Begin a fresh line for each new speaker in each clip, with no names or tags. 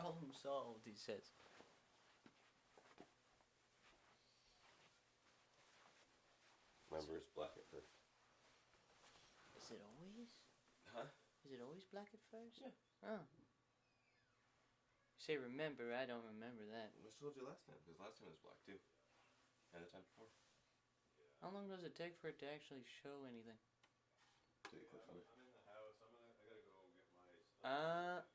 Problem solved, he says.
Remember, it's black at first.
Is it always?
Huh?
Is it always black at first?
Yeah.
Oh. You say remember, I don't remember that.
I told you last time, because last time it was black too. And the time before.
How long does it take for it to actually show anything?
So you click on it.
I'm in the house. I gotta go get my stuff.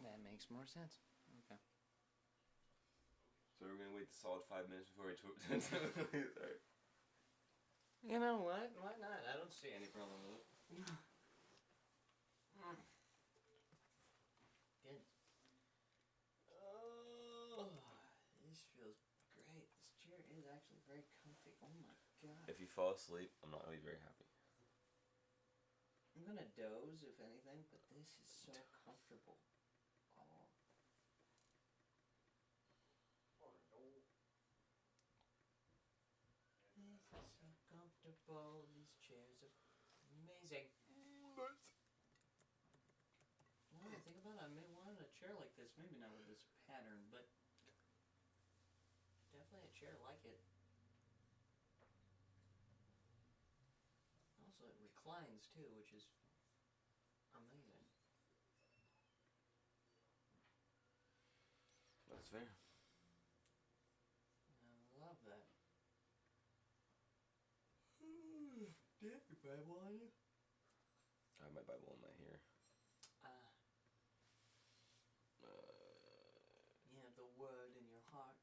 That makes more sense. Okay.
So we're gonna wait the solid 5 minutes before we Sorry.
You know what? Why not? I don't see any problem with it. Good. Oh, this feels great. This chair is actually very comfy. Oh my god.
If you fall asleep, I'm not gonna be very happy.
I'm gonna doze, if anything, but this is so comfortable. Oh. This is so comfortable. These chairs are amazing. Well, I think about it, I may want a chair like this. Maybe not with this pattern, but definitely a chair like it. Also, it reclines too, which is amazing.
That's fair.
I love that. Do you have your Bible on you?
I have my Bible in my ear.
You have the word in your heart.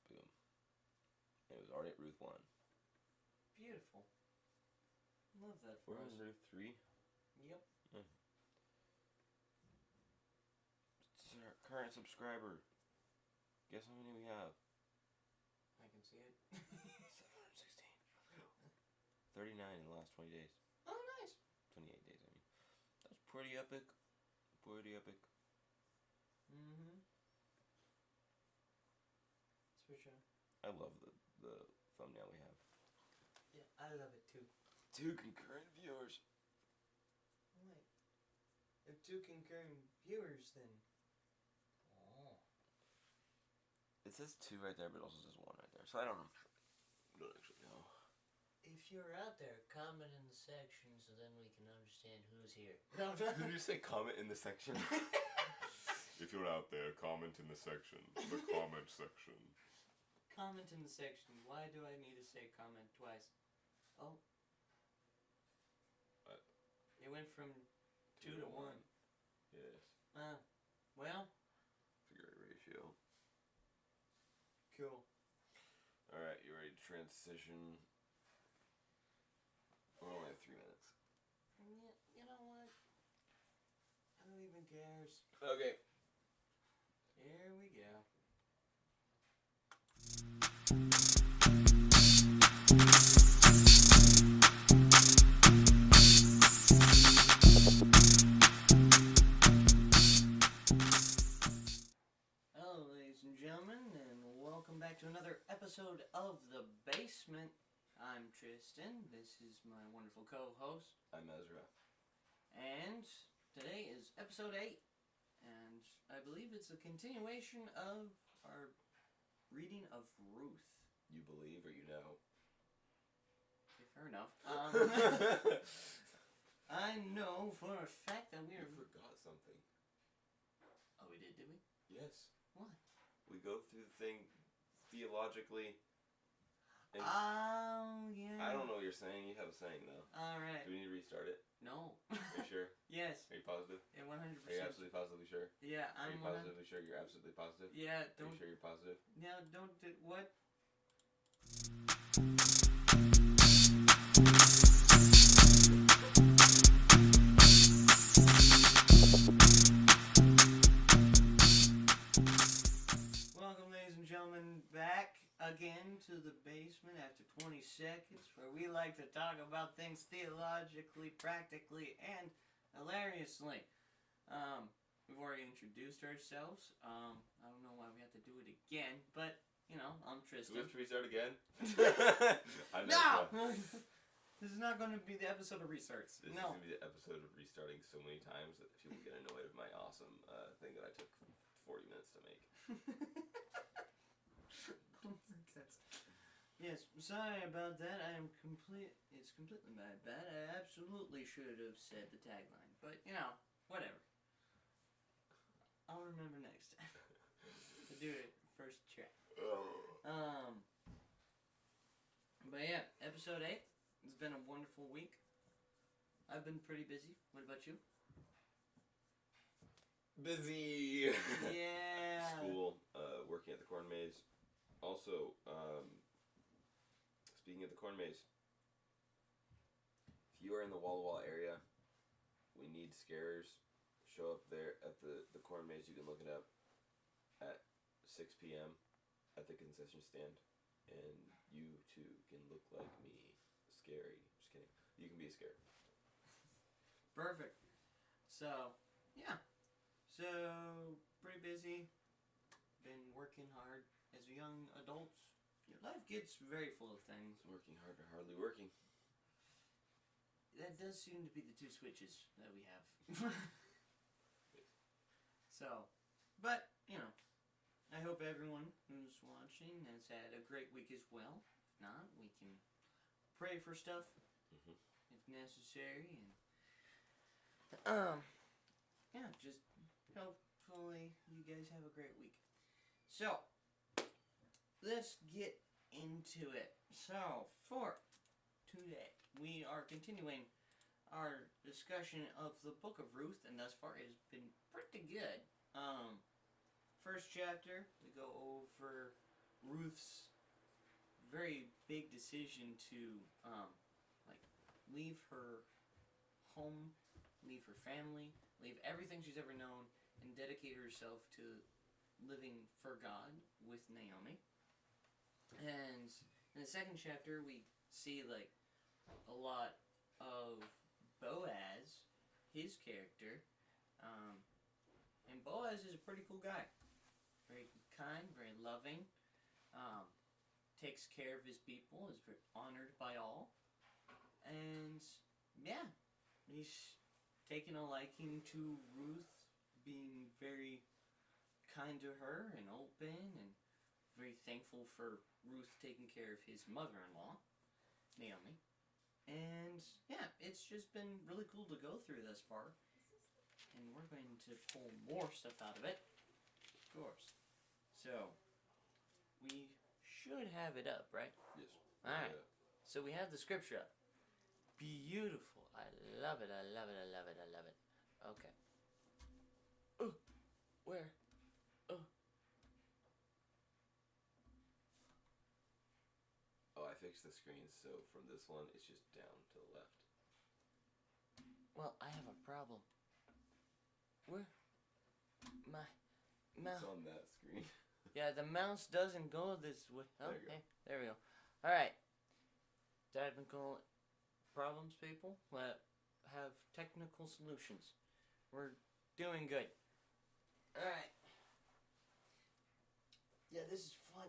Boom. It was already at Ruth 1.
Beautiful. Love that for
We're
us.
on Ruth 3?
Yep.
It's our current subscriber. Guess how many we have?
I can see it.
716. 39 in the last 20 days.
Oh, nice.
28 days, I mean. That's pretty epic. Pretty epic.
Mm-hmm. That's for sure.
I love the thumbnail we have.
Yeah, I love it too.
2 concurrent viewers.
Wait. If 2 concurrent viewers, then... Oh.
It says 2 right there, but it also says 1 right there. So I don't know. I don't actually know.
If you're out there, comment in the section so then we can understand who's here.
Did you say comment in the section? If you're out there, comment in the section. The comment section.
Comment in the section. Why do I need to say comment twice? Oh.
What?
It went from 2 to 1.
Yes.
Well.
Figure eight ratio.
Cool.
Alright, you ready to transition? We're only at 3 minutes.
Yeah, you know what? Who even cares?
Okay.
Here we go. Hello, ladies and gentlemen, and welcome back to another episode of The Basement. I'm Tristan. This is my wonderful co-host.
I'm Ezra.
And today is episode 8. And I believe it's a continuation of our reading of Ruth.
You believe or you know?
Okay, fair enough. I know for a fact that we
You
are...
forgot something.
Oh, we did we?
Yes.
What?
We go through the thing theologically. And
Yeah.
I don't know what you're saying. You have a saying, though.
Alright.
Do we need to restart it?
No.
Are you sure?
Yes.
Are you positive?
Yeah, 100%.
Are you absolutely positively sure?
Yeah,
Are
I'm
you positively sure you're absolutely positive?
Yeah,
Are
don't...
you sure you're positive?
No, don't do... What? Welcome, ladies and gentlemen, back again to The Basement after 20 seconds, where we like to talk about things theologically, practically, and hilariously. We've already introduced ourselves. I don't know why we have to do it again, but, I'm
Do we
Tristan.
have to restart again? I'm
No!
not-
This is not going to be the episode of restarts.
This is
No.
going to be the episode of restarting so many times that people get annoyed of my awesome thing that I took 40 minutes to make.
Yes, sorry about that. It's completely my bad. I absolutely should have said the tagline. But, whatever. I'll remember next time to do it first try. But yeah, episode 8. It's been a wonderful week. I've been pretty busy. What about you?
Busy!
Yeah.
School, working at the corn maze. Also, speaking of the corn maze, if you are in the Walla Walla area, we need scarers. Show up there at the corn maze. You can look it up at 6 p.m. at the concession stand, and you too can look like me. Scary. Just kidding. You can be a scare.
Perfect. So, yeah. So, pretty busy. Been working hard. As young adults, your life gets very full of things.
Working hard or hardly working.
That does seem to be the two switches that we have. So, but, I hope everyone who's watching has had a great week as well. If not, we can pray for stuff
Mhm.
if necessary. And, yeah, just hopefully you guys have a great week. So, let's get into it. So, for today, we are continuing our discussion of the Book of Ruth, and thus far it has been pretty good. First chapter, we go over Ruth's very big decision to, leave her home, leave her family, leave everything she's ever known, and dedicate herself to living for God with Naomi. And in the second chapter, we see, a lot of Boaz, his character, and Boaz is a pretty cool guy. Very kind, very loving, takes care of his people, is very honored by all, and yeah, he's taken a liking to Ruth, being very kind to her and open, and very thankful for Ruth taking care of his mother-in-law, Naomi. And yeah, it's just been really cool to go through thus far. And we're going to pull more stuff out of it, of course. So, we should have it up, right?
Yes.
Alright. So we have the scripture up. Beautiful. I love it, I love it, I love it, I love it. Okay. Oh, where? Oh.
Oh, I fixed the screen, so from this one, it's just down to the left.
Well, I have a problem. Where? My mouse.
It's on that screen.
Yeah, the mouse doesn't go this way. Oh,
There you go.
okay. There we go. Alright. Technical problems, people. Have technical solutions. We're doing good. Alright. Yeah, this is fun.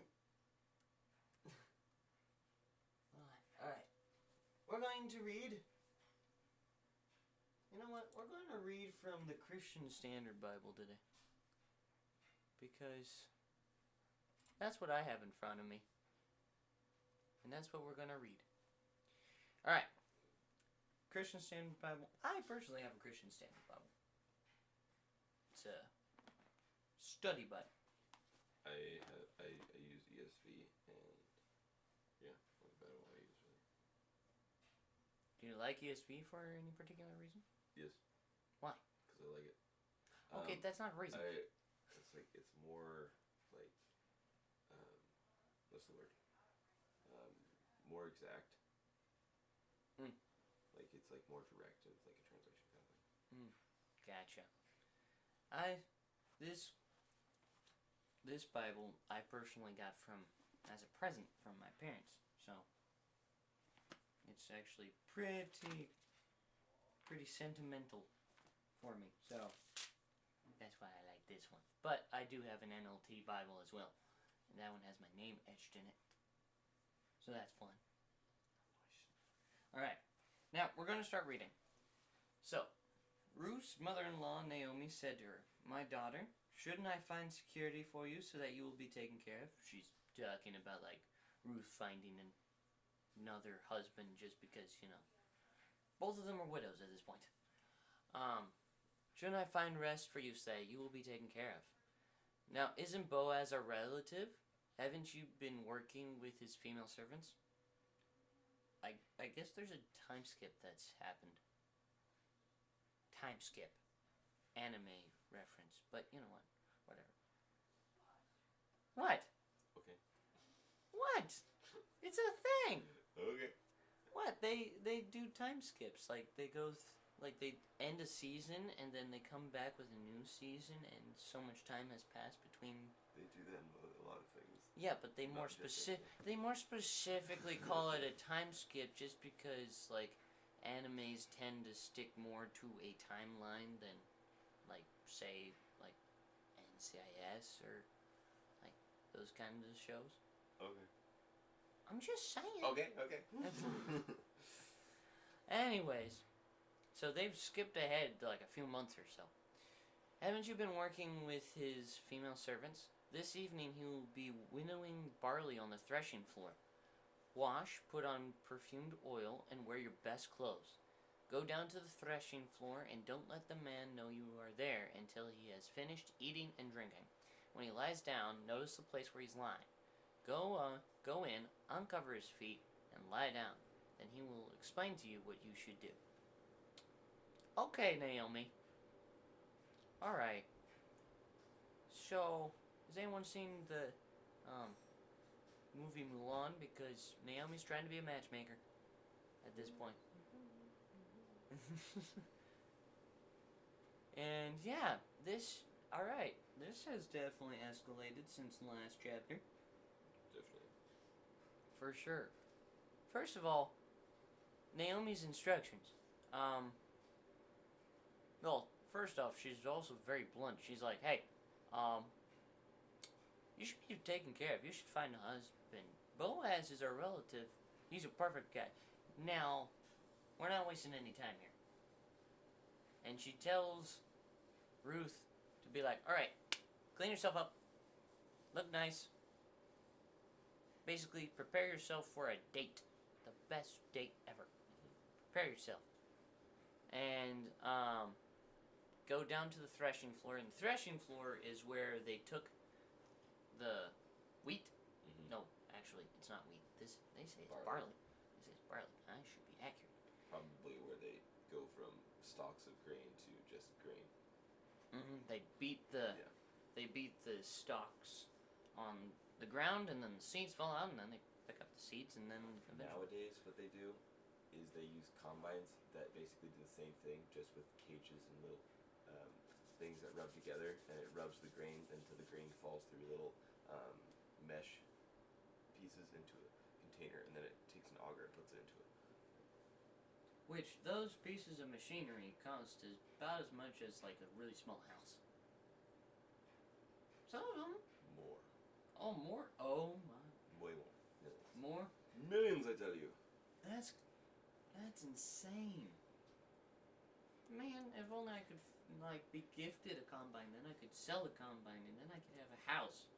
Alright. We're going to read. You know what? We're going to read from the Christian Standard Bible today. Because that's what I have in front of me. And that's what we're going to read. Alright. Christian Standard Bible. I personally have a Christian Standard Bible. It's a study Bible.
I use ESV, and yeah, what Bible I use really.
Do you like ESV for any particular reason?
Yes.
Why?
Because I like it.
Okay, that's not a reason.
It's more like, what's the word? More exact.
Mm.
Like, it's like more direct. It's like a translation kind of thing.
Gotcha. This Bible I personally got as a present from my parents, so it's actually pretty sentimental for me. So that's why I like this one. But I do have an NLT Bible as well, And that one has my name etched in it. So that's fun. Alright, now we're going to start reading. So, Ruth's mother-in-law, Naomi, said to her, "My daughter, shouldn't I find security for you so that you will be taken care of?" She's talking about, like, Ruth finding another husband just because, both of them are widows at this point. Shouldn't I find rest for you so that you will be taken care of? Now, isn't Boaz a relative? Haven't you been working with his female servants? I guess there's a time skip that's happened. Time skip. Anime reference. But you know what? Whatever. What?
Okay.
What? It's a thing!
Okay.
What? They do time skips. Like, they go... like, they end a season, and then they come back with a new season, and so much time has passed between...
They do that in a lot of things.
Yeah, but they more specifically call it a time skip just because, like, animes tend to stick more to a timeline than, like, say, like, NCIS or, like, those kind of shows.
Okay.
I'm just saying.
Okay.
Anyways, so they've skipped ahead like a few months or so. Haven't you been working with his female servants? This evening he will be winnowing barley on the threshing floor. Wash, put on perfumed oil, and wear your best clothes. Go down to the threshing floor and don't let the man know you are there until he has finished eating and drinking. When he lies down, notice the place where he's lying. Go in, uncover his feet, and lie down. Then he will explain to you what you should do. Okay, Naomi. Alright. So, has anyone seen the movie Mulan? Because Naomi's trying to be a matchmaker at this point. And yeah, alright. This has definitely escalated since the last chapter.
Definitely.
For sure. First of all, Naomi's instructions. Well, first off, she's also very blunt. She's like, hey, you should be taken care of. You should find a husband. Boaz is our relative. He's a perfect guy. Now, we're not wasting any time here. And she tells Ruth to be like, alright, clean yourself up. Look nice. Basically, prepare yourself for a date. The best date ever. Prepare yourself. And, go down to the threshing floor. And the threshing floor is where they took the wheat.
Mm-hmm.
No, actually, it's not wheat. They say it's barley. They say it's barley. I should be accurate.
Probably where they go from stalks of grain to just grain.
Mm-hmm. They beat the stalks on the ground, and then the seeds fall out, and then they pick up the seeds, and then eventually...
Nowadays, what they do is they use combines that basically do the same thing, just with cages and little things that rub together, and it rubs the grain until the grain falls through little mesh pieces into a container, and then it takes an auger and puts it into it.
Which, those pieces of machinery cost about as much as, like, a really small house. Some of them.
More.
Oh, more? Oh, my.
Way more. Millions.
More?
Millions, I tell you.
That's insane. Man, if only I could, be gifted a combine, then I could sell the combine, and then I could have a house.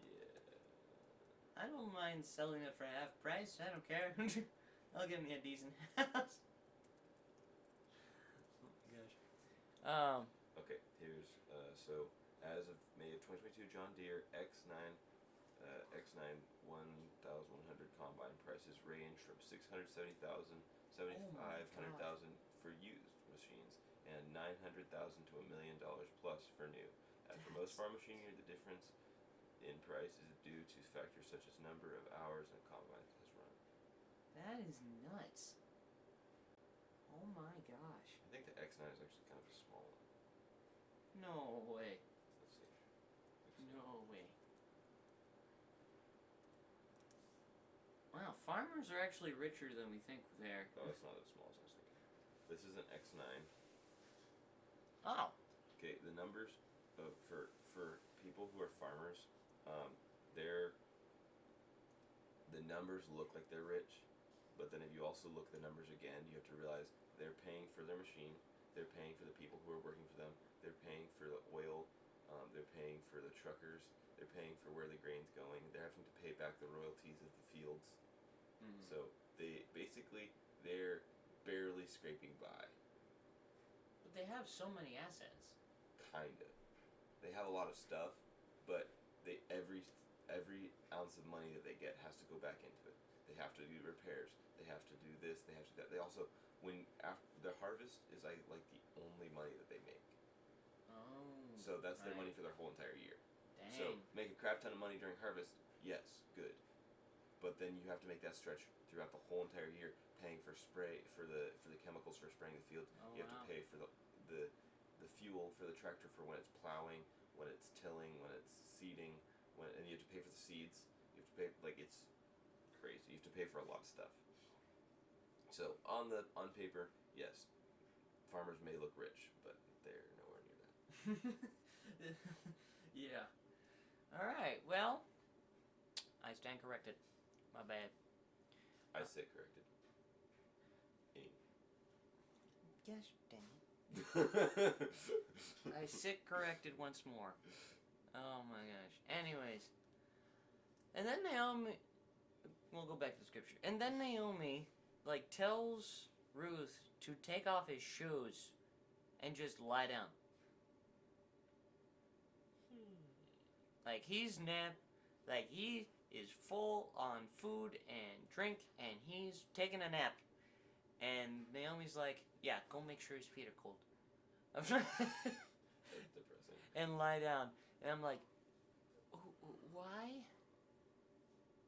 Yeah.
I don't mind selling it for half price. I don't care. They'll give me a decent house. Oh my gosh.
Okay, here's, so, as of May of 2022, John Deere X9 1100 combine prices range from $670,000, $7,500,000 for used machines, and $900,000 to $1 million plus for new. As for most farm machinery, the difference in price is due to factors such as number of hours a combine has run.
That is nuts. Oh my gosh.
I think the X9 is actually kind of a small one.
No way.
Let's see.
No way. Wow, farmers are actually richer than we think they're.
Oh, it's not as small as I was thinking. This is an X9.
Oh.
Okay, the numbers for people who are farmers, they're the numbers look like they're rich, but then if you also look at the numbers again, you have to realize they're paying for their machine, they're paying for the people who are working for them, they're paying for the oil, they're paying for the truckers, they're paying for where the grain's going, they're having to pay back the royalties of the fields.
Mm-hmm.
So they're barely scraping by.
But they have so many assets.
Kind of. They have a lot of stuff, but every ounce of money that they get has to go back into it. They have to do repairs. They have to do this. They have to do that. They also, when after the harvest is like the only money that they make.
Oh.
So that's their
right.
money for their whole entire year.
Dang.
So make a crap ton of money during harvest. Yes, good. But then you have to make that stretch throughout the whole entire year, paying for the chemicals for spraying the field.
Oh,
You have
wow.
to pay for the fuel for the tractor for when it's plowing, when it's tilling, when it's seeding, and you have to pay for the seeds. You have to pay, like, it's crazy. You have to pay for a lot of stuff. So on paper, yes, farmers may look rich, but they're nowhere near that.
Yeah. All right. Well, I stand corrected. My bad.
I say corrected.
Gosh dang it. I sit corrected once more. Oh my gosh. Anyways. And then Naomi... We'll go back to the scripture. And then Naomi, like, tells Ruth to take off his shoes and just lie down. Like, he's like, he is full on food and drink, and he's taking a nap. And Naomi's like, yeah, go make sure his feet are cold.
That's depressing.
And lie down. And I'm like, why?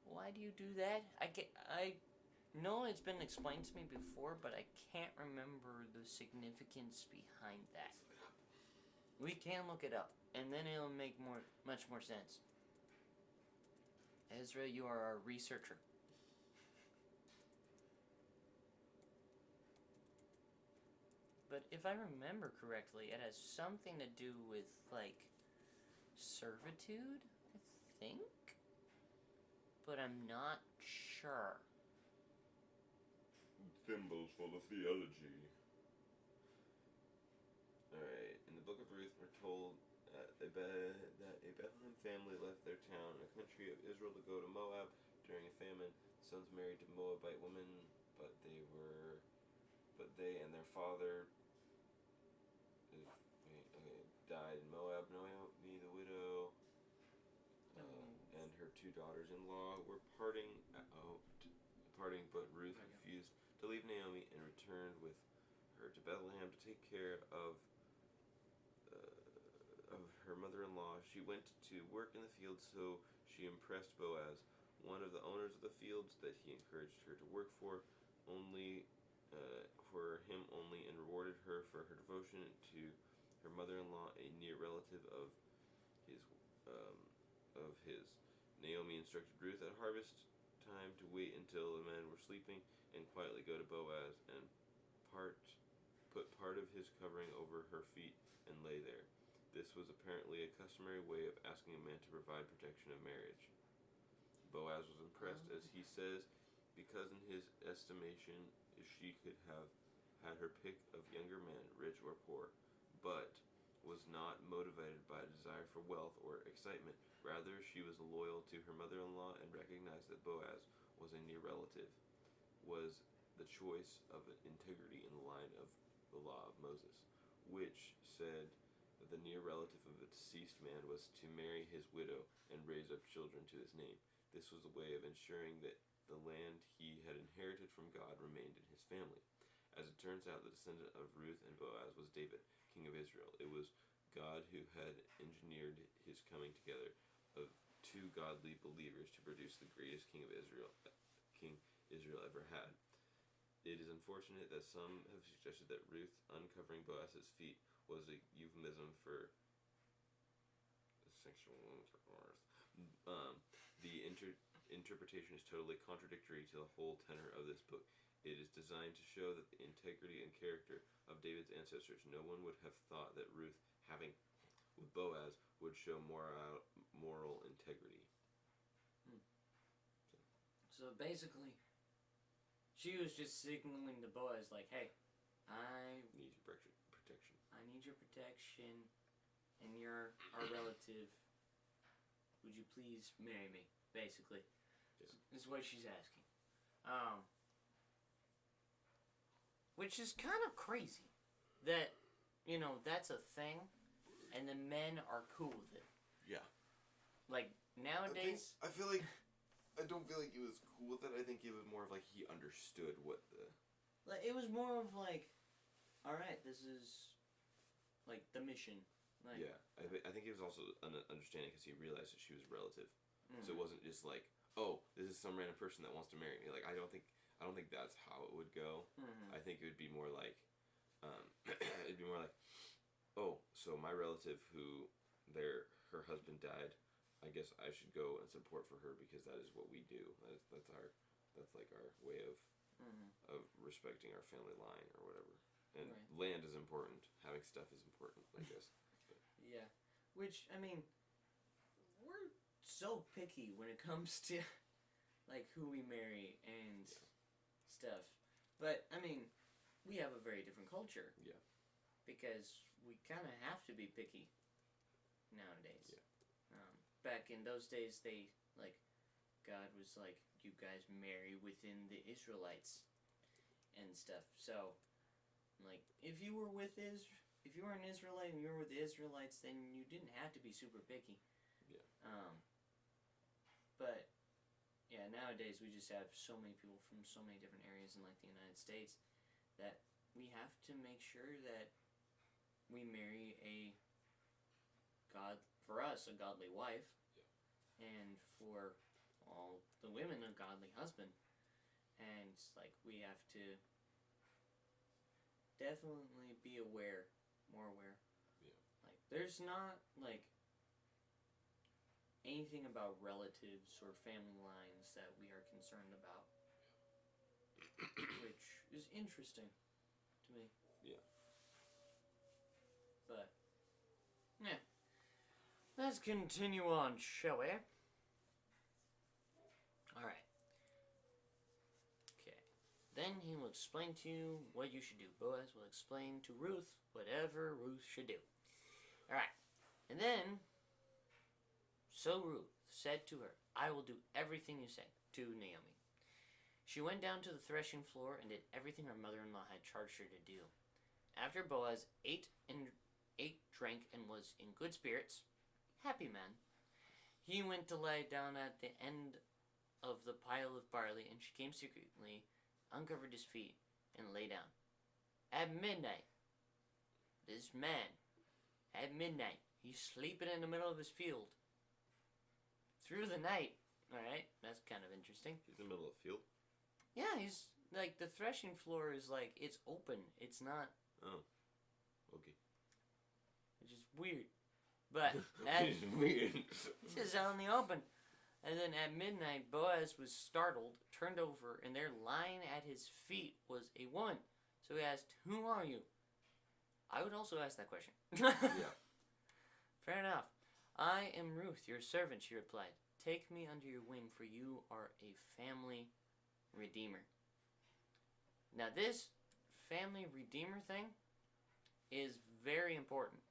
Why do you do that? I know it's been explained to me before, but I can't remember the significance behind that. We can look it up, and then it'll make much more sense. Ezra, you are our researcher. But if I remember correctly, it has something to do with, like, servitude, I think? But I'm not sure.
Thimbles full of theology. Alright, in the Book of Ruth, we're told that a Bethlehem family left their town in the country of Israel to go to Moab during a famine. The sons married to Moabite women, but they and their father died in Moab. Naomi, the widow, and her two daughters-in-law were parting, but Ruth refused to leave Naomi and returned with her to Bethlehem to take care of her mother-in-law. She went to work in the fields, so she impressed Boaz, one of the owners of the fields that he encouraged her to work for only, and rewarded her for her devotion to her mother-in-law, a near relative of his. Naomi instructed Ruth at harvest time to wait until the men were sleeping and quietly go to Boaz and put part of his covering over her feet and lay there. This was apparently a customary way of asking a man to provide protection of marriage. Boaz was impressed, as he says, because in his estimation she could have had her pick of younger men, rich or poor, but was not motivated by a desire for wealth or excitement. Rather, she was loyal to her mother-in-law and recognized that Boaz was a near relative, was the choice of integrity in the line of the law of Moses, which said that the near relative of a deceased man was to marry his widow and raise up children to his name. This was a way of ensuring that the land he had inherited from God remained in his family. As it turns out, the descendant of Ruth and Boaz was David, king of Israel. It was God who had engineered his coming together of two godly believers to produce the greatest king Israel ever had. It is unfortunate that some have suggested that Ruth uncovering Boaz's feet was a euphemism for sexual intercourse. The interpretation is totally contradictory to the whole tenor of this book. It is designed to show that the integrity and character of David's ancestors. No one would have thought that Ruth, having with Boaz would show moral integrity.
So basically, she was just signaling to Boaz, like, hey, I
Need your protection.
I need your protection, and you're our relative. Would you please marry me? Basically, is what she's asking. Which is kind of crazy that, that's a thing, and the men are cool with it.
Yeah.
Like, nowadays...
I don't feel like he was cool with it. I think it was more of like he understood what the...
Like, it was more of like, alright, this is, like, the mission. Like,
yeah, I think it was also an understanding because he realized that she was a relative. So it wasn't just like, oh, this is some random person that wants to marry me. Like, I don't think that's how it would go. I think it would be more like, oh, so my relative who her husband died, I guess I should go and support for her because that is what we do. That's like our way of respecting our family line or whatever. And land is important. Having stuff is important, I guess.
Yeah, which I mean, we're so picky when it comes to like who we marry and stuff. But I mean, we have a very different culture.
Yeah.
Because we kind of have to be picky nowadays.
Yeah.
Back in those days, God was like, you guys marry within the Israelites and stuff. So, like, if you were an Israelite and you were with the Israelites, then you didn't have to be super picky.
Yeah.
But yeah, nowadays we just have so many people from so many different areas in like the United States that we have to make sure that we marry a godly wife, and for all the women, a godly husband. And like we have to definitely be more aware.
Yeah.
Like there's not like anything about relatives or family lines that we are concerned about, which is interesting to me.
Yeah.
But yeah, let's continue on, shall we? Alright. Okay. Then he will explain to you what you should do. Boaz will explain to Ruth whatever Ruth should do. Alright. And then, so Ruth said to her, I will do everything you say, to Naomi. She went down to the threshing floor and did everything her mother-in-law had charged her to do. After Boaz ate, drank, and was in good spirits, happy man, he went to lie down at the end of the pile of barley, and she came secretly, uncovered his feet, and lay down. At midnight, this man, he's sleeping in the middle of his field. Through the night. Alright, that's kind of interesting.
He's in the middle of the field?
Yeah, he's, like, the threshing floor is, like, it's open. It's not...
Oh. Okay.
Which is weird. But...
It's weird.
It's just out in the open. And then at midnight, Boaz was startled, turned over, and there lying at his feet was a woman. So he asked, who are you? I would also ask that question.
Yeah.
Fair enough. I am Ruth, your servant, she replied. Take me under your wing, for you are a family redeemer. Now this family redeemer thing is very important.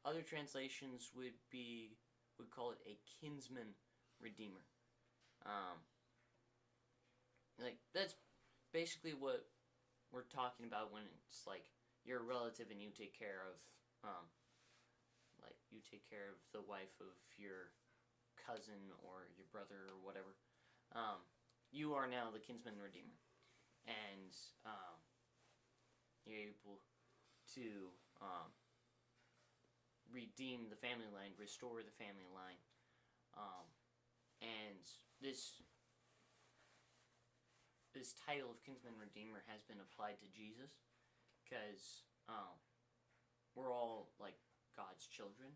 Other translations would call it a kinsman redeemer. Like that's basically what we're talking about when it's like you're a relative and you take care of the wife of your cousin or your brother or whatever. You are now the kinsman redeemer, and you're able to redeem the family line, restore the family line, and this title of kinsman redeemer has been applied to Jesus, because we're all like God's children,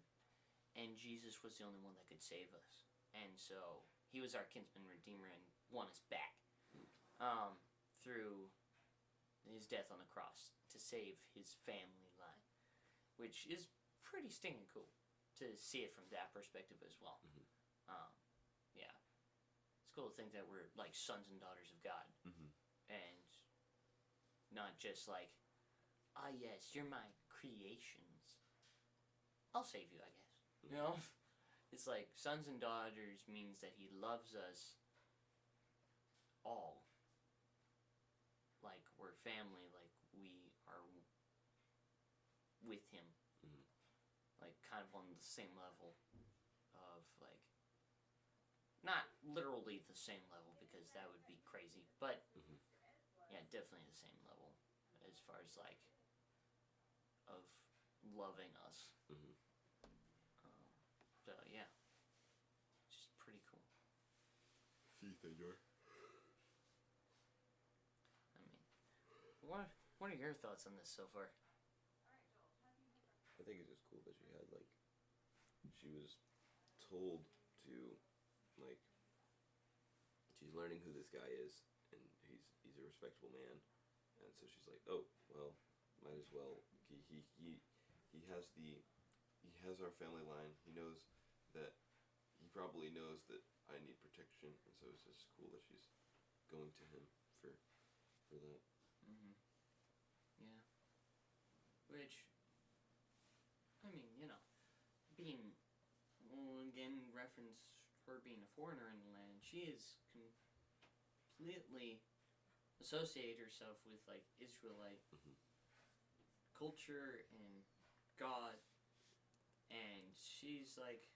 and Jesus was the only one that could save us, and so he was our kinsman redeemer and won us back through his death on the cross to save his family which is pretty stinking cool to see it from that perspective as well.
Mhm.
Yeah, it's cool to think that we're like sons and daughters of God,
Mhm.
and not just like, ah, yes, you're my creations. I'll save you, I guess. You know, it's like sons and daughters means that He loves us all. Like we're family. Like we are with Him.
Mhm.
Like kind of on the same level of like, not literally the same level because that would be crazy, but
Mhm.
yeah, definitely the same level as far as like of loving us.
Mhm.
So yeah, just pretty cool.
See, Senor.
I mean, what are your thoughts on this so far?
I think it's just cool that she had like, she was told to, like, she's learning who this guy is, and he's a respectable man, and so she's like, oh well, might as well. He has our family line. He knows that. He probably knows that I need protection, and so it's just cool that she's going to him for that.
Mm-hmm. Yeah. Which, I mean, you know, being, well, again, reference her being a foreigner in the land, she is completely associated herself with, like, Israelite
Mhm.
culture and God, and she's like,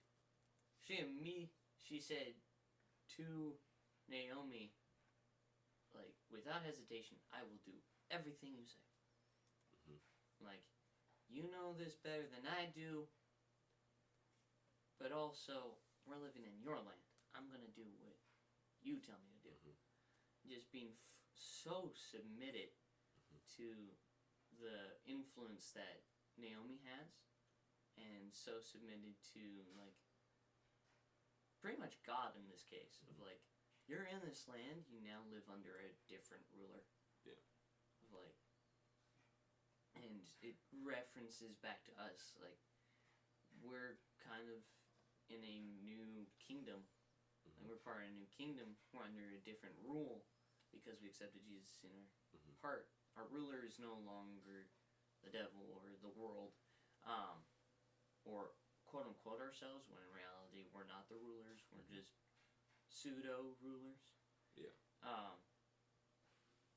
she said to Naomi, like, without hesitation, I will do everything you say.
Mhm.
Like, you know this better than I do, but also, we're living in your land. I'm gonna do what you tell me to do.
Mhm.
Just being so submitted to the influence that Naomi has, and so submitted to, like, pretty much God in this case, of like, you're in this land, you now live under a different ruler.
Yeah.
Of like, and it references back to us, like, we're kind of in a new kingdom.
Mhm.
Like, we're part of a new kingdom, we're under a different rule because we accepted Jesus in our
Mhm.
heart. Our ruler is no longer the devil or the world, or quote unquote ourselves, when in reality we're not the rulers, we're just pseudo rulers.
Yeah.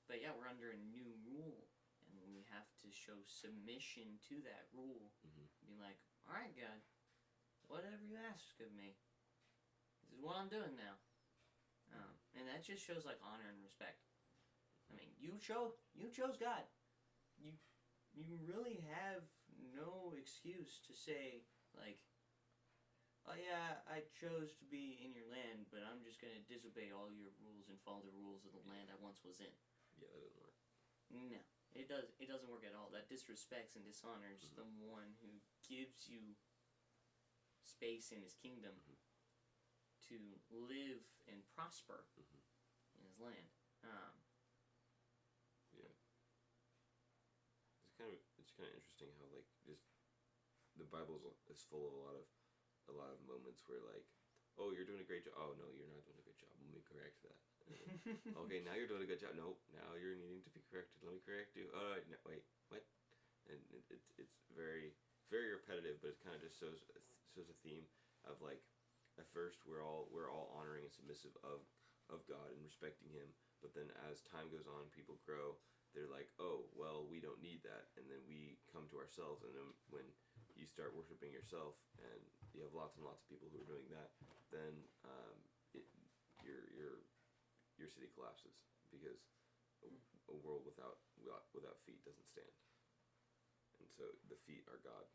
But yeah, we're under a new rule, and we have to show submission to that rule.
Mhm.
Be like, alright, God, whatever you ask of me, this is what I'm doing now. And that just shows like honor and respect. I mean, you chose God. You really have no excuse to say, like, oh yeah, I chose to be in your land, but I'm just gonna disobey all your rules and follow the rules of the land I once was in.
Yeah, that doesn't work.
No, it doesn't work at all. That disrespects and dishonors the one who gives you space in his kingdom to live and prosper in his land.
Yeah. It's kind of interesting how, like, just the Bible is full of a lot of moments where, like, oh, you're doing a great job. Oh no, you're not doing a good job. Let me correct that. Okay, now you're doing a good job. Nope, now you're needing to be corrected. Let me correct you. No, wait, what? And it's very repetitive, but it kind of just shows a theme of, like, at first we're all honoring and submissive of God and respecting Him, but then as time goes on, people grow. They're like, oh, well, we don't need that, and then we come to ourselves, and then when you start worshiping yourself, and you have lots and lots of people who are doing that, then your city collapses, because a world without feet doesn't stand. And so the feet are God.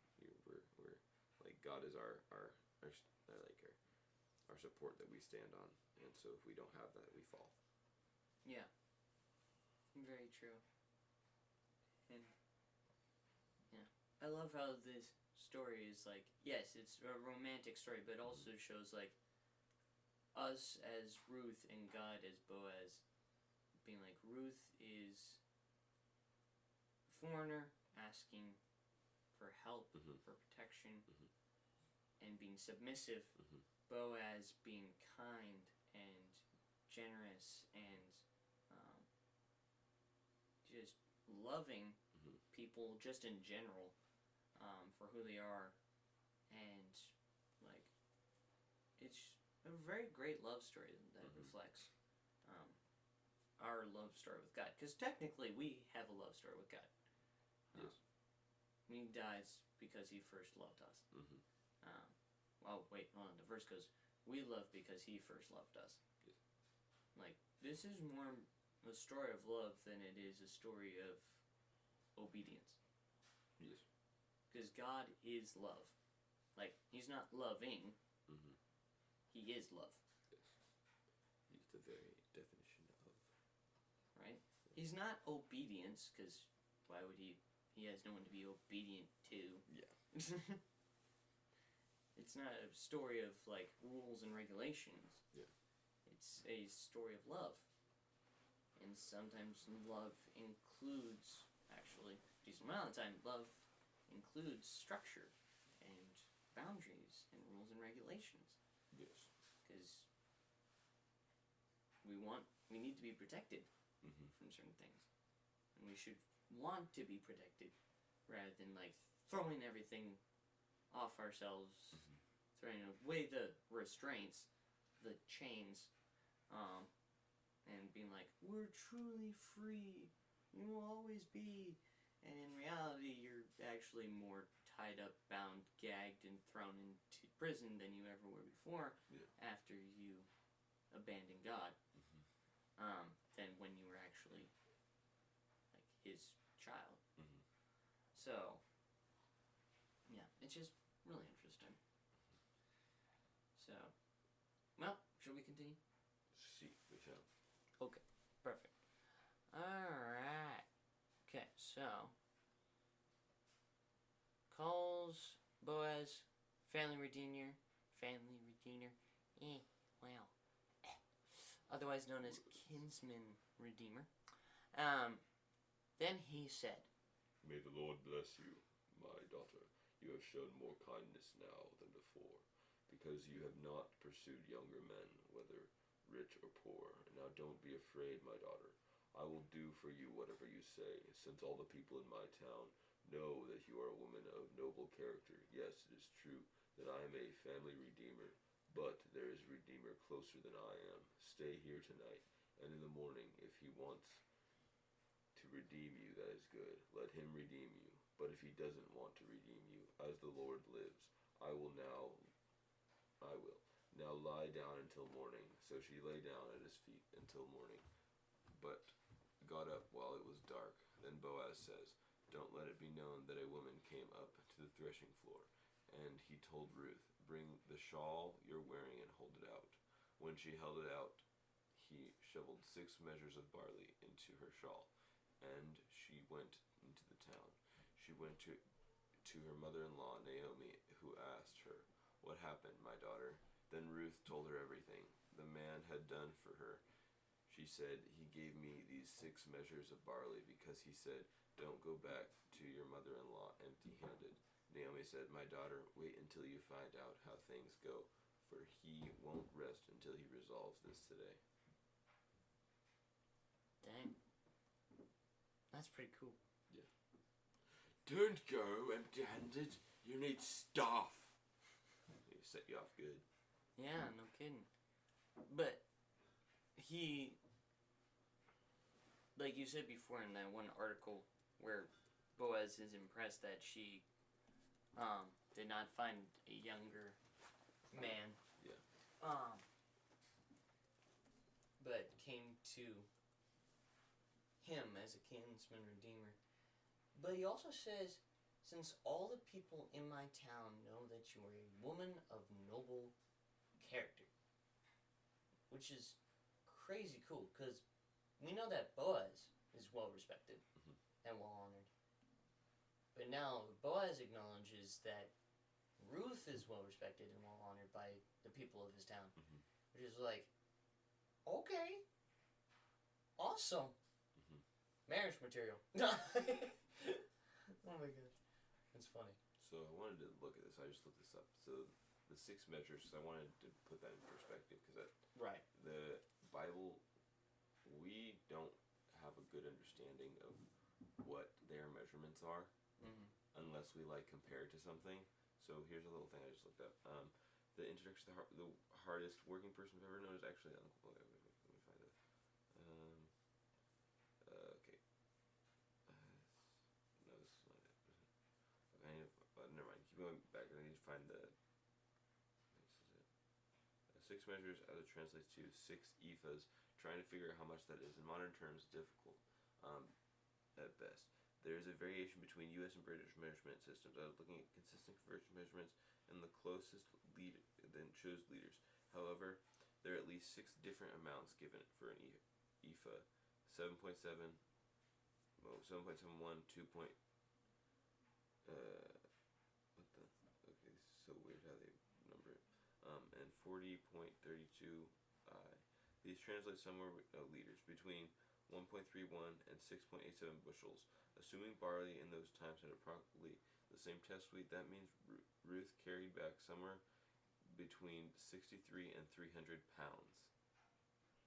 We're like, God is our support that we stand on, and so if we don't have that, we fall.
Yeah. Very true. And yeah, I love how this story is like, yes, it's a romantic story, but also shows like us as Ruth and God as Boaz, being like, Ruth is a foreigner asking for help,
Mhm.
for protection,
Mhm.
and being submissive.
Mhm.
Boaz being kind and generous and um, just loving
Mhm.
people just in general for who they are, and like it's a very great love story that
Mhm.
reflects um, our love story with God. Because technically, we have a love story with God.
Yes.
He dies because he first loved us.
Mhm.
Oh, wait, hold on. The verse goes, "We love because he first loved us."
Yes.
Like, this is more a story of love than it is a story of obedience.
Yes.
Because God is love. Like, he's not loving,
Mhm.
he is love,
Yes. He's the very definition of.
right? He's not obedience, because why would he? He has no one to be obedient to.
Yeah.
It's not a story of, like, rules and regulations.
Yeah.
It's a story of love. And sometimes love includes, actually, a decent amount of the time, love includes structure and boundaries and rules and regulations.
Yes.
Because we need to be protected
Mhm.
from certain things. And we should want to be protected rather than, like, throwing everything off ourselves,
Mhm.
throwing away the restraints, the chains, and being like, we're truly free, you will always be. And in reality, you're actually more tied up, bound, gagged, and thrown into prison than you ever were before.
Yeah.
After you abandon God,
Mhm.
than when you were actually like his child.
Mhm.
So, yeah, it's just really interesting. So, well, should we continue?
See, we shall.
Okay, perfect. Alright. Okay, so calls Boaz family redeemer. Wow. Otherwise known as kinsman redeemer. Then he said,
May the Lord bless you, my daughter. You have shown more kindness now than before, because you have not pursued younger men, whether rich or poor. And now don't be afraid, my daughter. I will do for you whatever you say, since all the people in my town know that you are a woman of noble character. Yes, it is true that I am a family redeemer, but there is a redeemer closer than I am. Stay here tonight, and in the morning, if he wants to redeem you, that is good. Let him redeem you. But if he doesn't want to redeem you, as the Lord lives, I will. Now lie down until morning. So she lay down at his feet until morning, but got up while it was dark. Then Boaz says, Don't let it be known that a woman came up to the threshing floor. And he told Ruth, Bring the shawl you're wearing and hold it out. When she held it out, he shoveled 6 measures of barley into her shawl, and she went into the town. She went to her mother-in-law, Naomi, who asked her, What happened, my daughter? Then Ruth told her everything the man had done for her. She said, He gave me these 6 measures of barley because he said, Don't go back to your mother-in-law empty-handed. Naomi said, My daughter, wait until you find out how things go, for he won't rest until he resolves this today.
dang. That's pretty cool.
Yeah. Don't go empty-handed. You need staff. They set you off good.
Yeah, no kidding. But he, like you said before in that one article where Boaz is impressed that she did not find a younger man.
Yeah.
But came to him as a kinsman redeemer. But he also says, since all the people in my town know that you are a woman of noble character. Which is crazy cool, because we know that Boaz is well respected and well honored. But now Boaz acknowledges that Ruth is well respected and well honored by the people of his town. Which is like, okay, awesome. Marriage material. Oh my god, that's funny.
So I wanted to look at this. I just looked this up. So the 6 measures. I wanted to put that in perspective because
Right.
the Bible, we don't have a good understanding of what their measurements are unless we like compare it to something. So here's a little thing I just looked up. The introduction to the hardest working person I've ever known is actually Uncle. Let me find it. Okay. No, this is not it. I need to, never mind. Keep going back. I need to find the. This is it. 6 measures as it translates to 6 ephahs. Trying to figure out how much that is in modern terms difficult, at best. There is a variation between U.S. and British measurement systems. I was looking at consistent conversion measurements, and the closest lead then chose leaders. However, there are at least 6 different amounts given for an ephah: 7.7, 7.71, 2. What the? Okay, this is so weird how they number it. And 40.32 I. These translate somewhere liters between 1.31 and 6.87 bushels. Assuming barley in those times had approximately the same test weight, that means Ruth carried back somewhere between 63 and 300 pounds.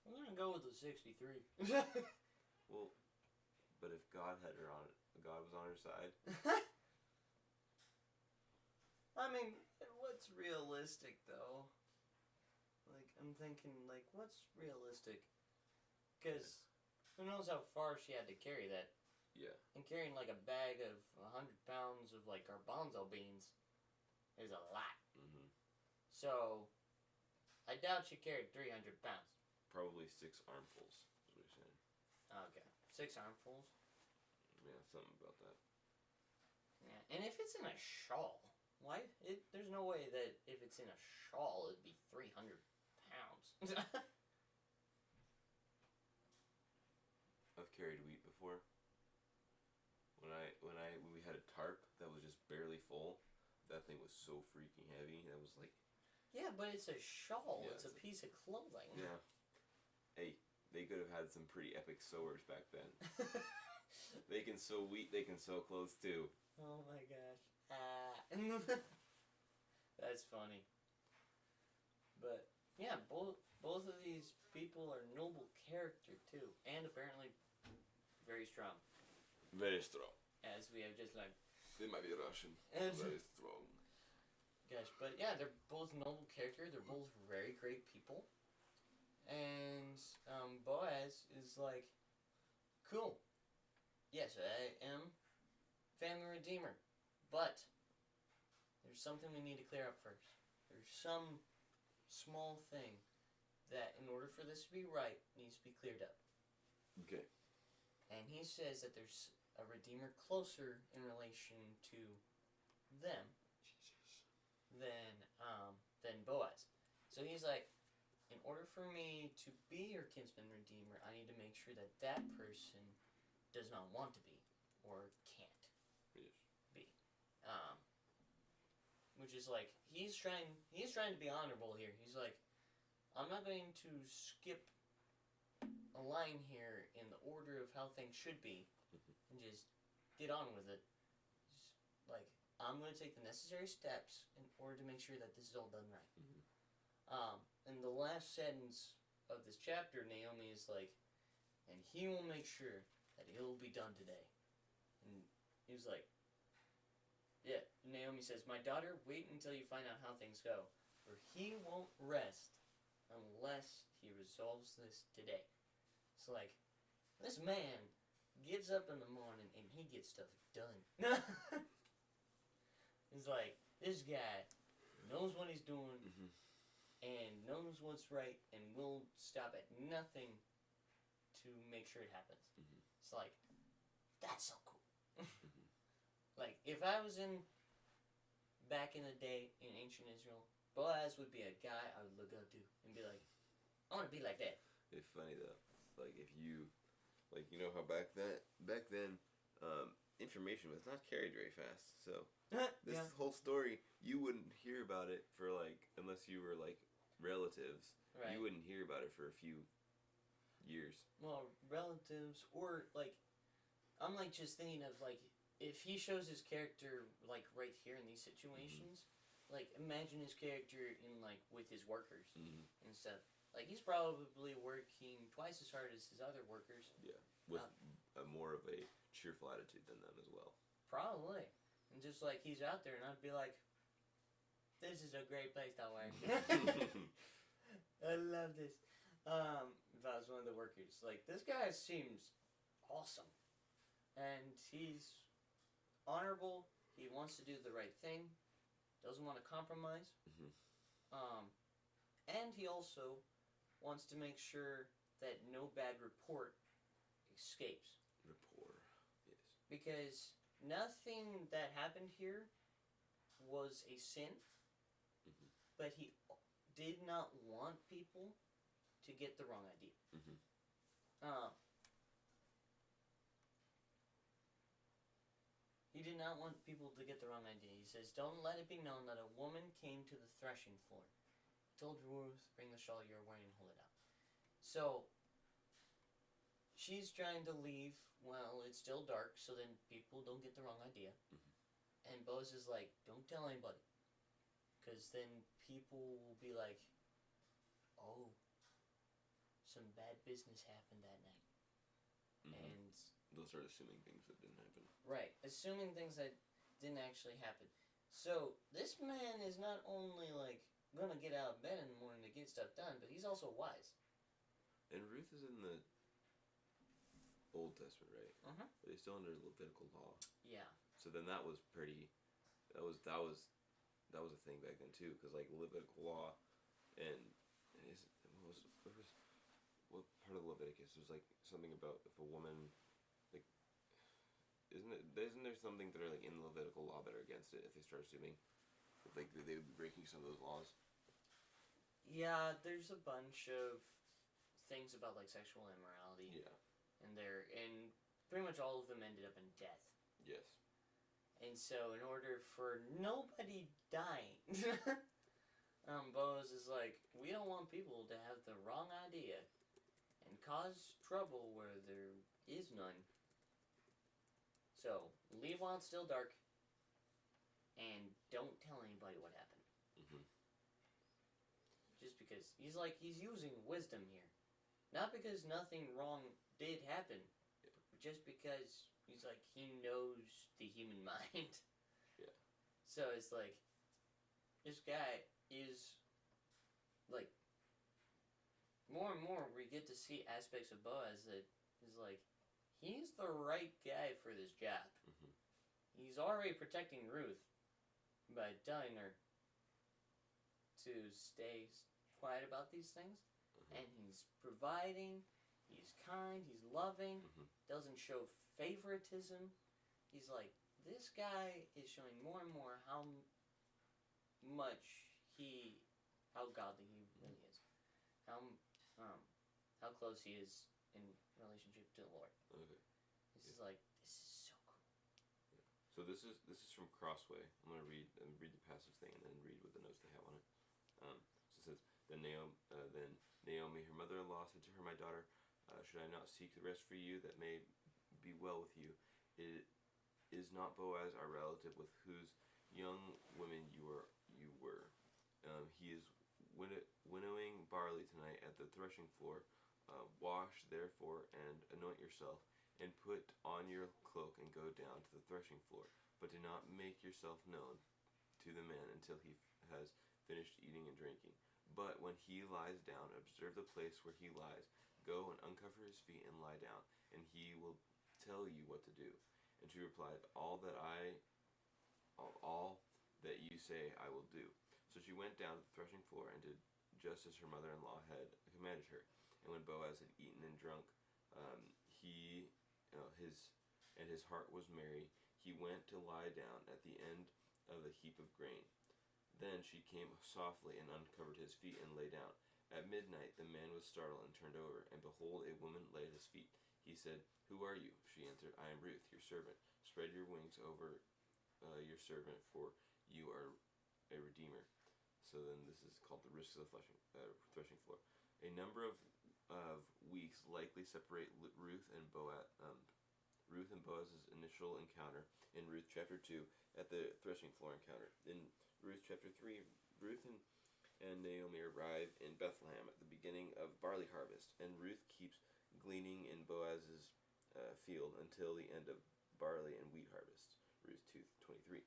I'm gonna go with the 63.
Well, but if God was on her side.
I mean, what's realistic though? Like, I'm thinking, like, what's realistic? Because who knows how far she had to carry that?
Yeah.
And carrying like a bag of 100 pounds of like garbanzo beans is a lot. So, I doubt she carried 300 pounds.
Probably 6 armfuls, is what you're saying.
Okay. 6 armfuls?
Yeah, something about that.
Yeah. And if it's in a shawl, there's no way that if it's in a shawl it'd be 300 pounds.
I've carried wheat before. When we had a tarp that was just barely full, that thing was so freaking heavy. That was like.
Yeah, but it's a shawl.
Yeah,
it's a piece of clothing.
Yeah. Hey, they could have had some pretty epic sewers back then. They can sew wheat. They can sew clothes too.
Oh my gosh. That's funny. But yeah, both of these people are noble character too, and apparently very strong.
Very strong.
As we have just learned.
They might be Russian. Very strong.
Gosh, but yeah, they're both noble character. They're both very great people. And Boaz is like, cool. Yes, I am family redeemer, but there's something we need to clear up first. There's some small thing that, in order for this to be right, needs to be cleared up.
Okay.
And he says that there's a redeemer closer in relation to them than Boaz. So he's like, in order for me to be your kinsman redeemer, I need to make sure that that person does not want to be or can't be. Which is like, he's trying to be honorable here. He's like, I'm not going to skip a line here in the order of how things should be and just get on with it. Just like, I'm going to take the necessary steps in order to make sure that this is all done right. In the last sentence of this chapter, Naomi is like, and he will make sure that it will be done today. And he was like, yeah, Naomi says, my daughter, wait until you find out how things go, for he won't rest unless he resolves this today. It's like, this man gets up in the morning and he gets stuff done. It's like, this guy knows what he's doing and knows what's right and will stop at nothing to make sure it happens. It's like, that's so cool. Like, if I was back in the day in ancient Israel, Boaz would be a guy I would look up to and be like, I want to be like that.
It's funny though, like if you, like you know how back then, information was not carried very fast. So this whole story, you wouldn't hear about it for like, unless you were like relatives,
right.
You wouldn't hear about it for a few years.
Well, relatives or like, I'm like just thinking of like if he shows his character like right here in these situations, like imagine his character in like with his workers and stuff. Like he's probably working twice as hard as his other workers.
Yeah, with more of a cheerful attitude than them as well.
Probably, and just like he's out there, and I'd be like, "This is a great place to work. I love this." If I was one of the workers, like this guy seems awesome, and he's honorable. He wants to do the right thing. Doesn't want to compromise. And he also wants to make sure that no bad report escapes.
Rapport, yes.
Because nothing that happened here was a sin, but he did not want people to get the wrong idea. He did not want people to get the wrong idea. He says, "Don't let it be known that a woman came to the threshing floor. Told Ruth, bring the shawl you're wearing and hold it out." So, she's trying to leave while it's still dark so then people don't get the wrong idea. And Boaz is like, don't tell anybody. Because then people will be like, oh, some bad business happened that night. And
they'll start assuming things that didn't happen.
right, assuming things that didn't actually happen. So this man is not only like gonna get out of bed in the morning to get stuff done, but he's also wise.
And Ruth is in the Old Testament, right? But he's still under Levitical law.
Yeah.
So then that was pretty. That was a thing back then too, because like Levitical law, and what part of Leviticus was like something about if a woman, like, isn't there something that are like in Levitical law that are against it if they start assuming, like they would be breaking some of those laws.
Yeah, there's a bunch of things about like sexual immorality.
Yeah.
And pretty much all of them ended up in death.
Yes.
And so in order for nobody dying, Boaz is like, we don't want people to have the wrong idea and cause trouble where there is none. So leave while it's still dark and don't tell anybody what happened. Just because he's using wisdom here. Not because nothing wrong did happen, but just because he's like, he knows the human mind.
Yeah.
So it's like, this guy is, like, more and more we get to see aspects of Boaz that is like, he's the right guy for this job. He's already protecting Ruth by telling her to stay quiet about these things. And he's providing, he's kind, he's loving, doesn't show favoritism. He's like, this guy is showing more and more how godly he really is. How close he is in relationship to the Lord.
Okay.
This is like, this is so cool.
Yeah. So this is from Crossway. I'm gonna read the passage thing and then read what the notes they have on it. So it says, then Naomi, her mother-in-law, said to her, "My daughter, should I not seek the rest for you that may be well with you? Is not Boaz our relative with whose young women you were? He is winnowing barley tonight at the threshing floor. Wash therefore and anoint yourself, and put on your cloak and go down to the threshing floor. But do not make yourself known to the man until he has finished eating and drinking. But when he lies down, observe the place where he lies. Go and uncover his feet and lie down, and he will tell you what to do." And she replied, all that you say I will do." So she went down to the threshing floor and did just as her mother-in-law had commanded her. And when Boaz had eaten and drunk, his heart was merry, he went to lie down at the end of the heap of grain. Then she came softly and uncovered his feet and lay down. At midnight the man was startled and turned over, and behold, a woman lay at his feet. He said, "Who are you?" She answered, "I am Ruth, your servant. Spread your wings over your servant, for you are a redeemer." So then this is called the risks of the threshing floor. A number of weeks likely separate Ruth and Ruth and Boaz's initial encounter in Ruth chapter 2 at the threshing floor encounter. In Ruth chapter 3, Ruth and Naomi arrive in Bethlehem at the beginning of barley harvest, and Ruth keeps gleaning in Boaz's field until the end of barley and wheat harvests. Ruth 2:23.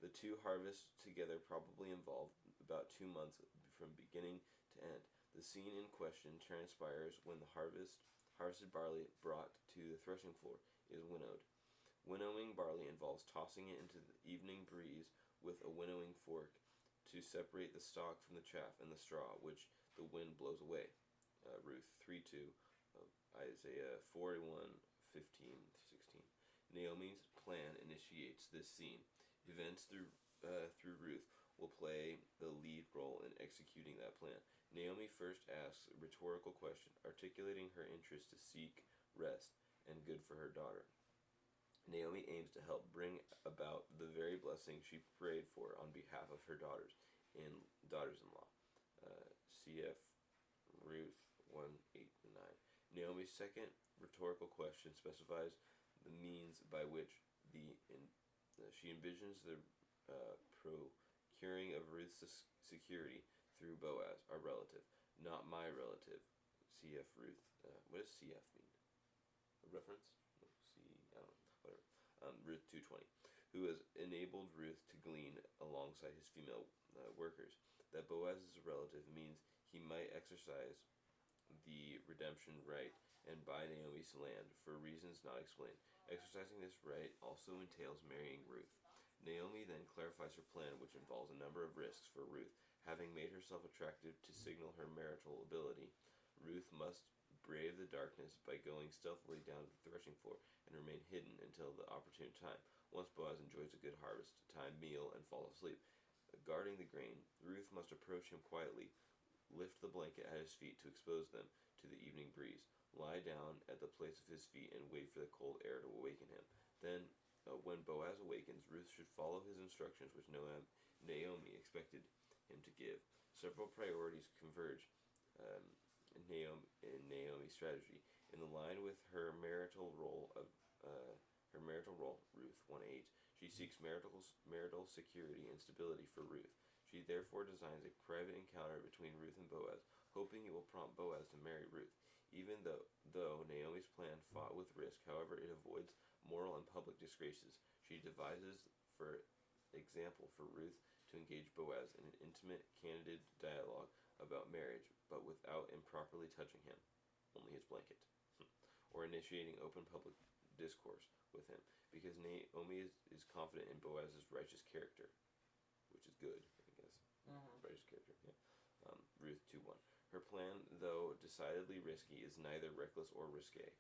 The two harvests together probably involved about 2 months from beginning to end. The scene in question transpires when the harvested barley brought to the threshing floor is winnowed. Winnowing barley involves tossing it into the evening breeze with a winnowing fork to separate the stalk from the chaff and the straw, which the wind blows away. Ruth 3:2, Isaiah 41:15-16. Naomi's plan initiates this scene. Events through Ruth will play the lead role in executing that plan. Naomi first asks a rhetorical question, articulating her interest to seek rest and good for her daughter. Naomi aims to help bring about the very blessing she prayed for on behalf of her daughters-in-law. Cf. Ruth 1:8-9. Naomi's second rhetorical question specifies the means by which she envisions the procuring of Ruth's security through Boaz, our relative, not my relative. Cf. Ruth. What does CF mean? A reference? No, I don't know. Whatever. Ruth 2:20, who has enabled Ruth to glean alongside his female workers. That Boaz is a relative means he might exercise the redemption right and buy Naomi's land for reasons not explained. Exercising this right also entails marrying Ruth. Naomi then clarifies her plan, which involves a number of risks for Ruth. Having made herself attractive to signal her marital ability, Ruth must brave the darkness by going stealthily down to the threshing floor and remain hidden until the opportune time. Once Boaz enjoys a good harvest-time meal and falls asleep, guarding the grain, Ruth must approach him quietly, lift the blanket at his feet to expose them to the evening breeze, lie down at the place of his feet, and wait for the cold air to awaken him. Then, when Boaz awakens, Ruth should follow his instructions, which Naomi expected him to give. Several priorities converge in Naomi's strategy. In line with her marital role, Ruth 1:8, she seeks marital security and stability for Ruth. She therefore designs a private encounter between Ruth and Boaz, hoping it will prompt Boaz to marry Ruth. Even though Naomi's plan fought with risk, however, it avoids moral and public disgraces. She devises, for example, for Ruth to engage Boaz in an intimate, candid dialogue about marriage, but without improperly touching him, only his blanket, or initiating open public discourse with him, because Naomi is confident in Boaz's righteous character, which is good, I guess. Righteous character, yeah. Ruth 2:1. Her plan, though decidedly risky, is neither reckless or risque.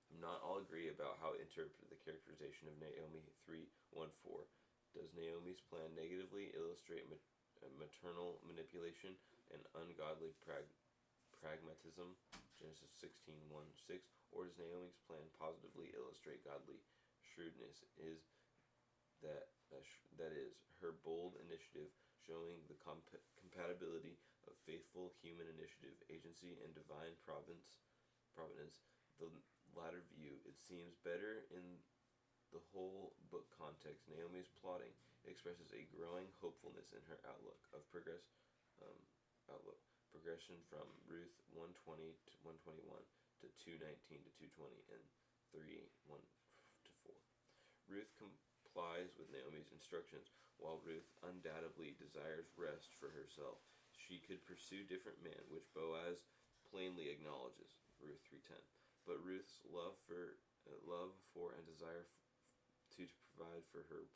Not all agree about how to interpret the characterization of Naomi 3:1-4. Does Naomi's plan negatively illustrate maternal manipulation and ungodly pragmatism, Genesis 16:1-6, or does Naomi's plan positively illustrate godly shrewdness? That is, her bold initiative, showing the compatibility of faithful human initiative, agency, and divine providence. The latter view, it seems better in the whole book context. Naomi's plotting expresses a growing hopefulness in her outlook progression from Ruth 1:20-121 to 2:19-2:20 and 3:1-4. Ruth complies with Naomi's instructions. While Ruth undoubtedly desires rest for herself, she could pursue different men, which Boaz plainly acknowledges, Ruth 3:10. But Ruth's love for and desire to provide for her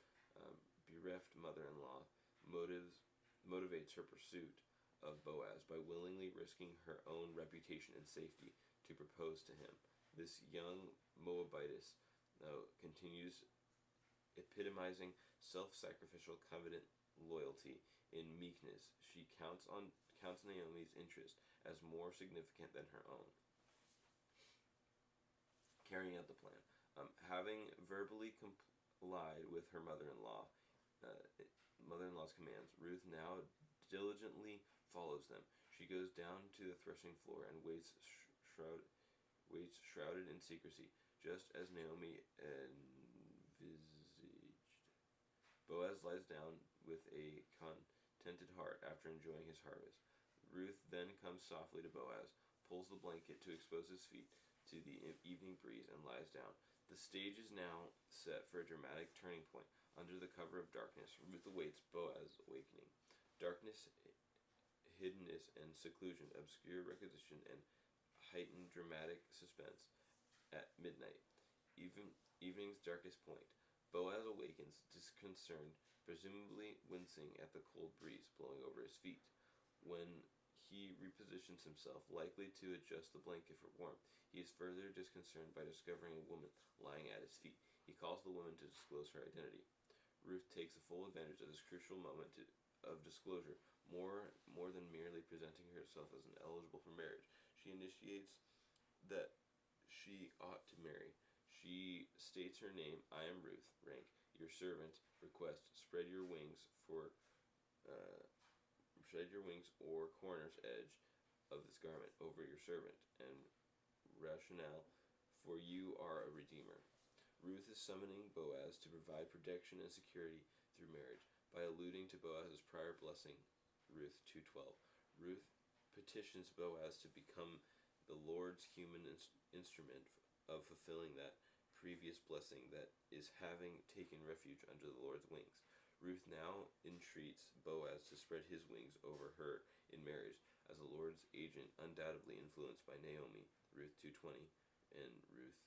bereft mother-in-law motivates her pursuit of Boaz by willingly risking her own reputation and safety to propose to him. This young Moabitess continues epitomizing self-sacrificial covenant loyalty. In meekness, she counts Naomi's interest as more significant than her own. Carrying out the plan. Having verbally complied with her mother-in-law's commands, Ruth now diligently follows them. She goes down to the threshing floor and waits shrouded in secrecy. just as Naomi envisaged. Boaz lies down with a contented heart after enjoying his harvest. Ruth then comes softly to Boaz, pulls the blanket to expose his feet to the evening breeze, and lies down. The stage is now set for a dramatic turning point. Under the cover of darkness, Ruth awaits Boaz's awakening. Darkness, hiddenness, and seclusion obscure recognition and heighten dramatic suspense at midnight, evening's darkest point. Boaz awakens, disconcerted, presumably wincing at the cold breeze blowing over his feet. When he repositions himself, likely to adjust the blanket for warmth, he is further disconcerted by discovering a woman lying at his feet. He calls the woman to disclose her identity. Ruth takes the full advantage of this crucial moment of disclosure, more than merely presenting herself as eligible for marriage. She initiates that she ought to marry. She states her name, I am Ruth, rank, your servant, request, spread your wings or corner's edge of this garment over your servant, and rationale, for you are a redeemer. Ruth is summoning Boaz to provide protection and security through marriage. By alluding to Boaz's prior blessing, Ruth 2:12, Ruth petitions Boaz to become the Lord's human instrument of fulfilling that previous blessing that is having taken refuge under the Lord's wings. Ruth now entreats Boaz to spread his wings over her in marriage as the Lord's agent, undoubtedly influenced by Naomi, Ruth 2:20, and Ruth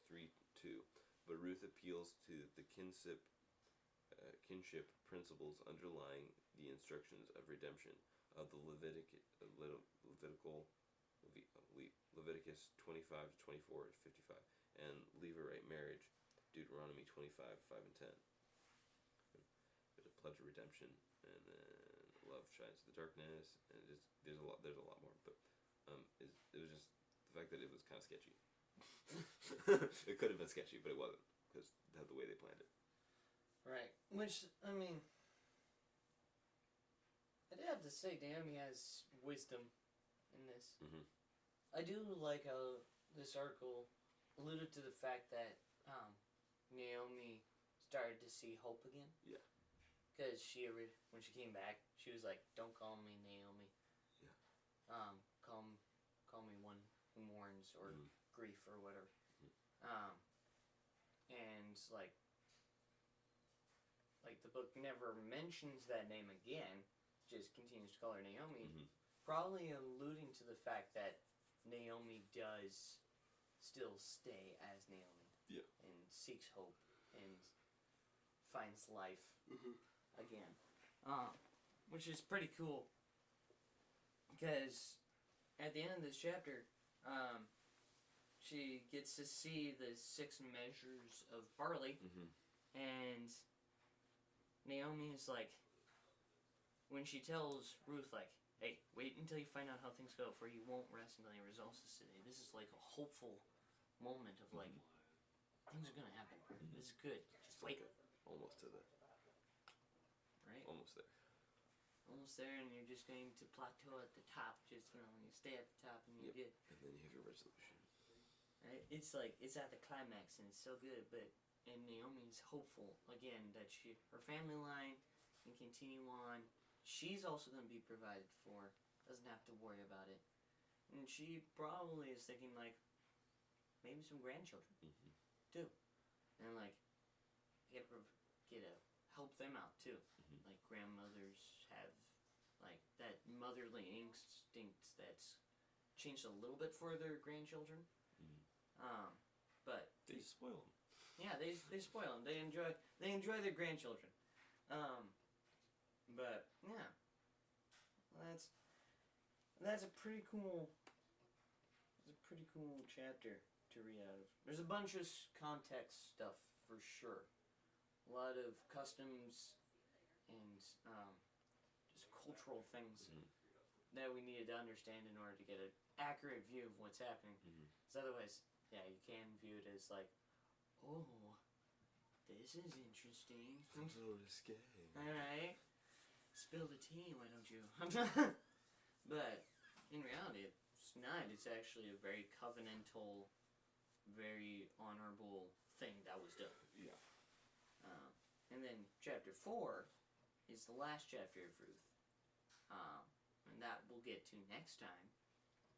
3:2. But Ruth appeals to the kinship principles underlying the instructions of redemption of the Leviticus 25-24-55, and Levirate marriage, Deuteronomy 25:5-10. There's a pledge of redemption, and then love shines the darkness, and there's a lot more. But it was just the fact that it was kind of sketchy. It could have been sketchy, but it wasn't, because of the way they planned it.
Right. Which, I mean, I'd have to say Naomi has wisdom in this.
Mm-hmm.
I do like how this article alluded to the fact that Naomi started to see hope again.
Yeah.
Because when she came back, she was like, "Don't call me Naomi.
Yeah.
Call me one who mourns or grief or whatever." And like the book never mentions that name again, just continues to call her Naomi, probably alluding to the fact that Naomi does still stay as Naomi.
Yeah.
And seeks hope and finds life again. Which is pretty cool, because at the end of this chapter, she gets to see the 6 measures of barley, and Naomi is like, when she tells Ruth, like, "Hey, wait until you find out how things go, for you won't rest until your results is today." This is like a hopeful moment of like, things are gonna happen. This is good. Just wait.
Almost to the.
Right?
Almost there.
Almost there, and you're just going to plateau at the top. Just, you stay at the top, and you get.
And then you have your resolution.
Right? It's like, it's at the climax, and it's so good, and Naomi's hopeful, again, that her family line can continue on. She's also going to be provided for, doesn't have to worry about it. And she probably is thinking, like, maybe some grandchildren, too. And, like, get to help them out, too. Like, grandmothers have, like, that motherly instinct that's changed a little bit for their grandchildren. But
they spoil them.
Yeah, they spoil them. They enjoy their grandchildren. But yeah, that's a pretty cool. It's a pretty cool chapter to read out of. There's a bunch of context stuff for sure. A lot of customs and just cultural things that we needed to understand in order to get an accurate view of what's happening. Because otherwise, yeah, you can view it as like, oh, this is interesting.
Sounds a little risque.
Alright. Spill the tea, why don't you? But in reality, it's not. It's actually a very covenantal very honorable thing that was done.
Yeah.
And then chapter 4 is the last chapter of Ruth. And that we'll get to next time.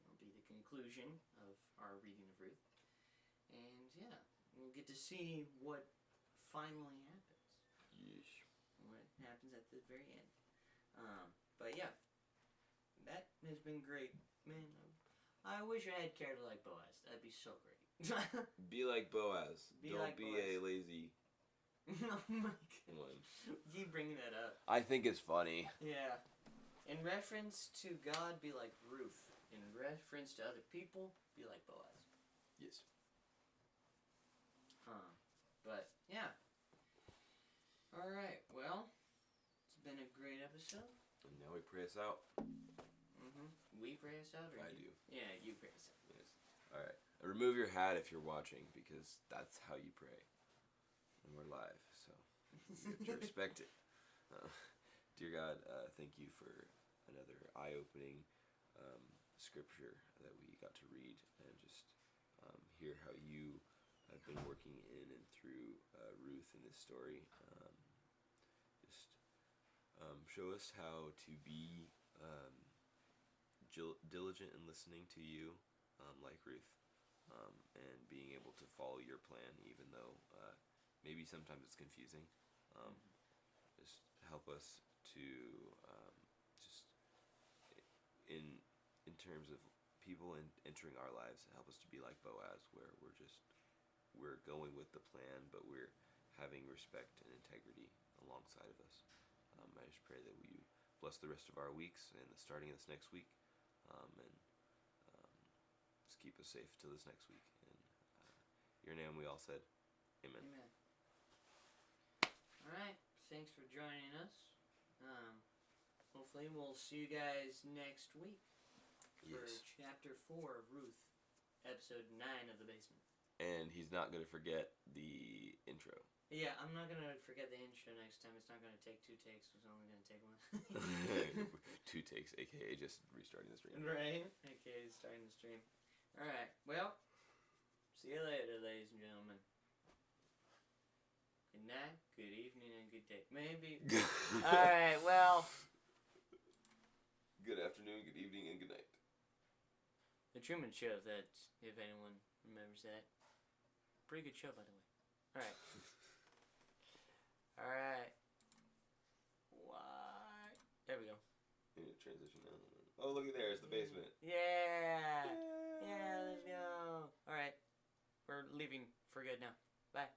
It'll be the conclusion of our reading of Ruth. And yeah, we'll get to see what finally happens.
Yeesh.
What happens at the very end. But yeah, that has been great. Man, I wish I had cared like Boaz. That'd be so great.
Be like Boaz.
Be
Don't
like
be
Boaz.
a lazy
Oh my god.
one.
Keep bringing that up.
I think it's funny.
Yeah. In reference to God, be like Ruth. In reference to other people, be like Boaz.
Yes.
But yeah. All right. Well, it's been a great episode.
And now we pray us out.
We pray us out, or
I
you?
do.
Yeah, you pray us out.
Yes. All right. Remove your hat if you're watching, because that's how you pray. And we're live, so you have to respect it. Dear God, thank you for another eye-opening scripture that we got to read and just hear how you have been working in and through Ruth in this story. Show us how to be diligent in listening to you, like Ruth, and being able to follow your plan, even though maybe sometimes it's confusing. Just help us to just in terms of people entering our lives, help us to be like Boaz, where we're going with the plan, but we're having respect and integrity alongside of us. I just pray that you bless the rest of our weeks and the starting of this next week, and just keep us safe till this next week. In your name we all said, Amen.
Amen. All right. Thanks for joining us. Hopefully we'll see you guys next week for
Yes.
chapter 4 of Ruth, episode 9 of The Basement.
And he's not going to forget the intro.
Yeah, I'm not gonna forget the intro next time. It's not gonna take 2 takes. It's only gonna take 1.
2 takes, aka just restarting the stream.
Right? Okay, starting the stream. All right. Well, see you later, ladies and gentlemen. Good night, good evening, and good day. Maybe. All right. Well,
Good afternoon, good evening, and good night.
The Truman Show. That, if anyone remembers that, pretty good show, by the way. All right. All right. What? There we go.
We need to transition now. Oh, look at there, it's the basement.
Yeah. Yeah, let's go. All right. We're leaving for good now. Bye.